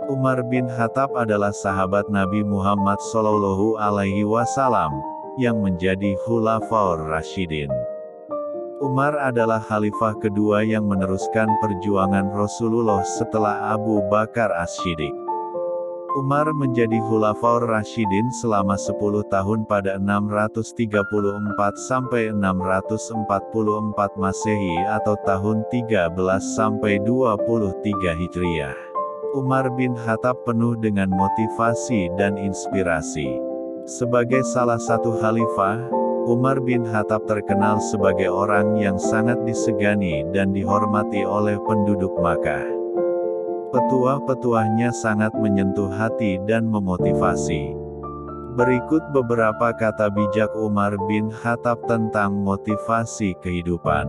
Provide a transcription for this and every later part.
Umar bin Khattab adalah sahabat Nabi Muhammad SAW, yang menjadi Khulafaur Rasyidin. Umar adalah khalifah kedua yang meneruskan perjuangan Rasulullah setelah Abu Bakar As-Siddiq. Umar menjadi Khulafaur Rasyidin selama 10 tahun pada 634–644 Masehi atau tahun 13–23 Hijriah. Umar bin Khattab penuh dengan motivasi dan inspirasi. Sebagai salah satu khalifah, Umar bin Khattab terkenal sebagai orang yang sangat disegani dan dihormati oleh penduduk Makkah. Petuah-petuahnya sangat menyentuh hati dan memotivasi. Berikut beberapa kata bijak Umar bin Khattab tentang motivasi kehidupan.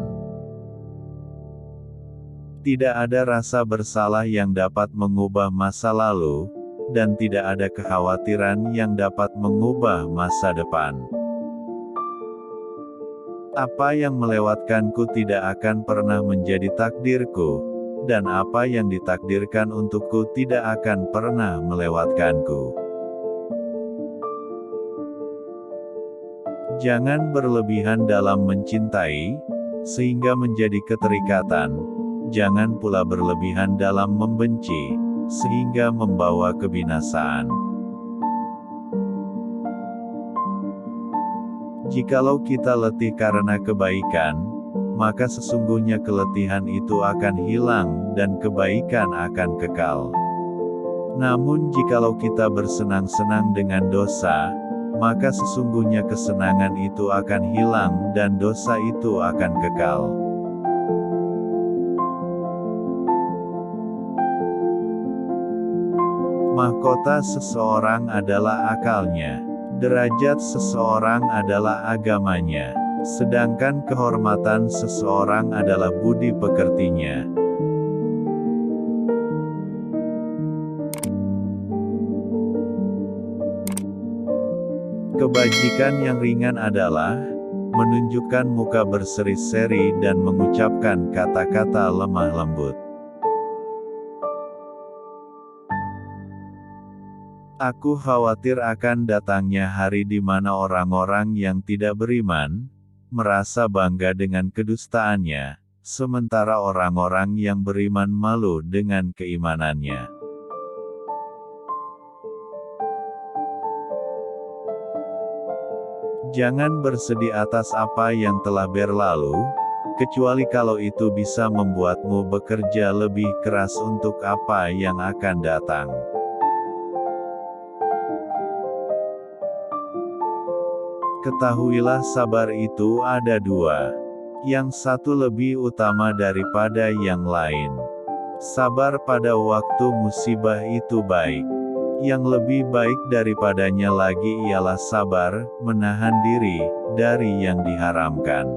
Tidak ada rasa bersalah yang dapat mengubah masa lalu, dan tidak ada kekhawatiran yang dapat mengubah masa depan. Apa yang melewatkanku tidak akan pernah menjadi takdirku, dan apa yang ditakdirkan untukku tidak akan pernah melewatkanku. Jangan berlebihan dalam mencintai, sehingga menjadi keterikatan. Jangan pula berlebihan dalam membenci, sehingga membawa kebinasaan. Jikalau kita letih karena kebaikan, maka sesungguhnya keletihan itu akan hilang dan kebaikan akan kekal. Namun jikalau kita bersenang-senang dengan dosa, maka sesungguhnya kesenangan itu akan hilang dan dosa itu akan kekal. Mahkota seseorang adalah akalnya. Derajat seseorang adalah agamanya. Sedangkan kehormatan seseorang adalah budi pekertinya. Kebajikan yang ringan adalah menunjukkan muka berseri-seri dan mengucapkan kata-kata lemah lembut. Aku khawatir akan datangnya hari di mana orang-orang yang tidak beriman merasa bangga dengan kedustaannya, sementara orang-orang yang beriman malu dengan keimanannya. Jangan bersedih atas apa yang telah berlalu, kecuali kalau itu bisa membuatmu bekerja lebih keras untuk apa yang akan datang. Ketahuilah sabar itu ada dua. Yang satu lebih utama daripada yang lain. Sabar pada waktu musibah itu baik. Yang lebih baik daripadanya lagi ialah sabar, menahan diri, dari yang diharamkan.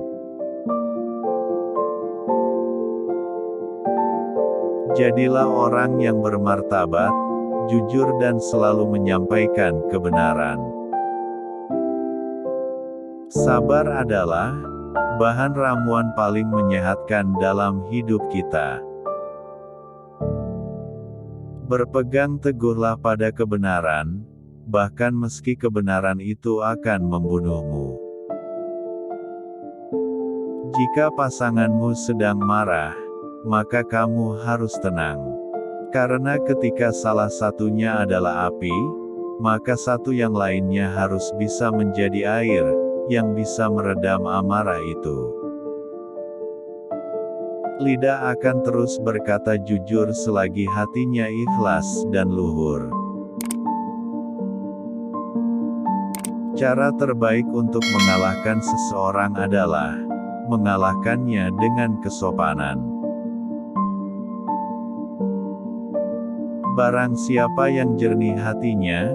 Jadilah orang yang bermartabat, jujur dan selalu menyampaikan kebenaran. Sabar adalah bahan ramuan paling menyehatkan dalam hidup kita. Berpegang teguhlah pada kebenaran, bahkan meski kebenaran itu akan membunuhmu. Jika pasanganmu sedang marah, maka kamu harus tenang. Karena ketika salah satunya adalah api, maka satu yang lainnya harus bisa menjadi air yang bisa meredam amarah itu. Lidah akan terus berkata jujur selagi hatinya ikhlas dan luhur. Cara terbaik untuk mengalahkan seseorang adalah mengalahkannya dengan kesopanan. Barang siapa yang jernih hatinya,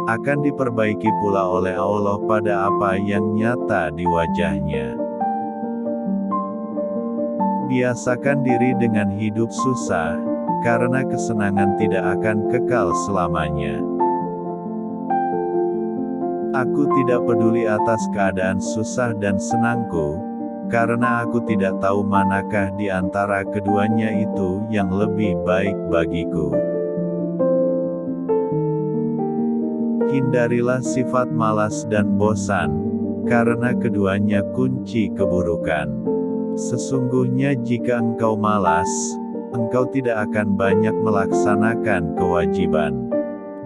akan diperbaiki pula oleh Allah pada apa yang nyata di wajahnya. Biasakan diri dengan hidup susah, karena kesenangan tidak akan kekal selamanya. Aku tidak peduli atas keadaan susah dan senangku, karena aku tidak tahu manakah di antara keduanya itu yang lebih baik bagiku. Hindarilah sifat malas dan bosan, karena keduanya kunci keburukan. Sesungguhnya jika engkau malas, engkau tidak akan banyak melaksanakan kewajiban.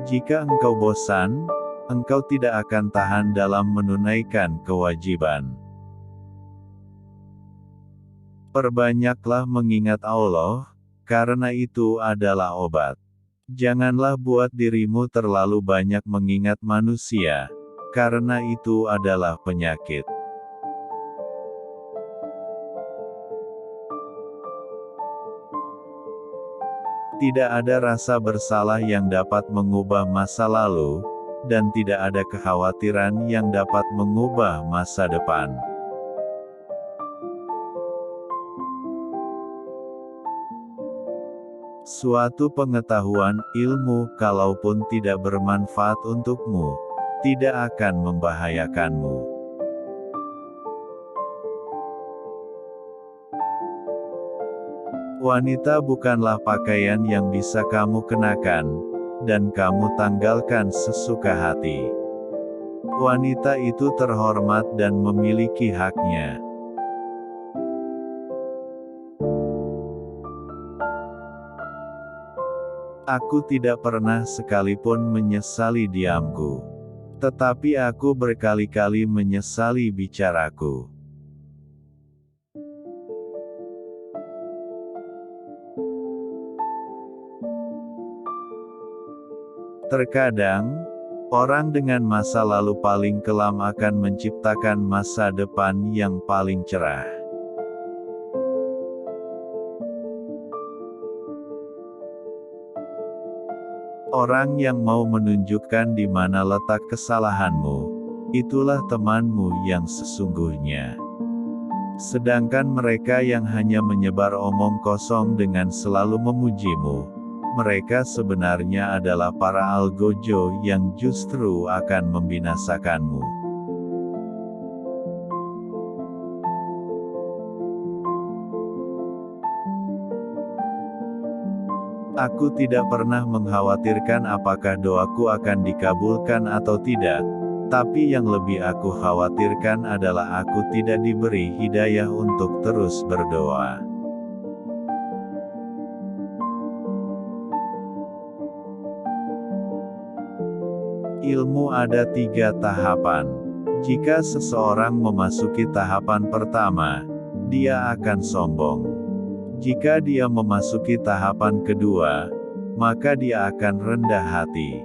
Jika engkau bosan, engkau tidak akan tahan dalam menunaikan kewajiban. Perbanyaklah mengingat Allah, karena itu adalah obat. Janganlah buat dirimu terlalu banyak mengingat manusia, karena itu adalah penyakit. Tidak ada rasa bersalah yang dapat mengubah masa lalu, dan tidak ada kekhawatiran yang dapat mengubah masa depan. Suatu pengetahuan, ilmu, kalaupun tidak bermanfaat untukmu, tidak akan membahayakanmu. Wanita bukanlah pakaian yang bisa kamu kenakan, dan kamu tanggalkan sesuka hati. Wanita itu terhormat dan memiliki haknya. Aku tidak pernah sekalipun menyesali diamku. Tetapi aku berkali-kali menyesali bicaraku. Terkadang, orang dengan masa lalu paling kelam akan menciptakan masa depan yang paling cerah. Orang yang mau menunjukkan di mana letak kesalahanmu, itulah temanmu yang sesungguhnya. Sedangkan mereka yang hanya menyebar omong kosong dengan selalu memujimu, mereka sebenarnya adalah para algojo yang justru akan membinasakanmu. Aku tidak pernah mengkhawatirkan apakah doaku akan dikabulkan atau tidak, tapi yang lebih aku khawatirkan adalah aku tidak diberi hidayah untuk terus berdoa. Ilmu ada 3 tahapan. Jika seseorang memasuki tahapan pertama, dia akan sombong. Jika dia memasuki tahapan kedua, maka dia akan rendah hati.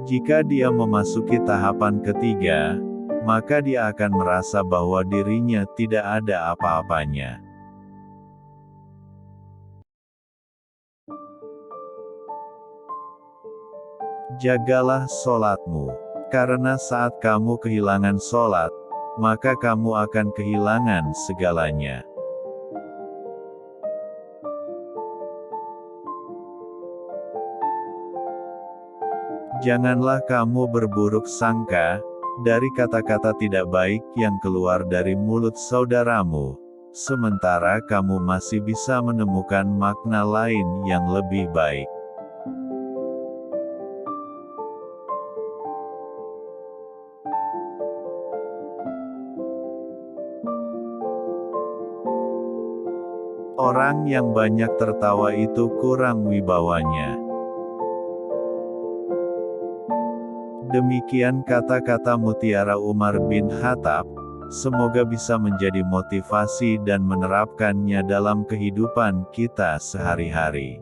Jika dia memasuki tahapan ketiga, maka dia akan merasa bahwa dirinya tidak ada apa-apanya. Jagalah sholatmu, karena saat kamu kehilangan sholat, maka kamu akan kehilangan segalanya. Janganlah kamu berburuk sangka dari kata-kata tidak baik yang keluar dari mulut saudaramu, sementara kamu masih bisa menemukan makna lain yang lebih baik. Orang yang banyak tertawa itu kurang wibawanya. Demikian kata-kata mutiara Umar bin Khattab, semoga bisa menjadi motivasi dan menerapkannya dalam kehidupan kita sehari-hari.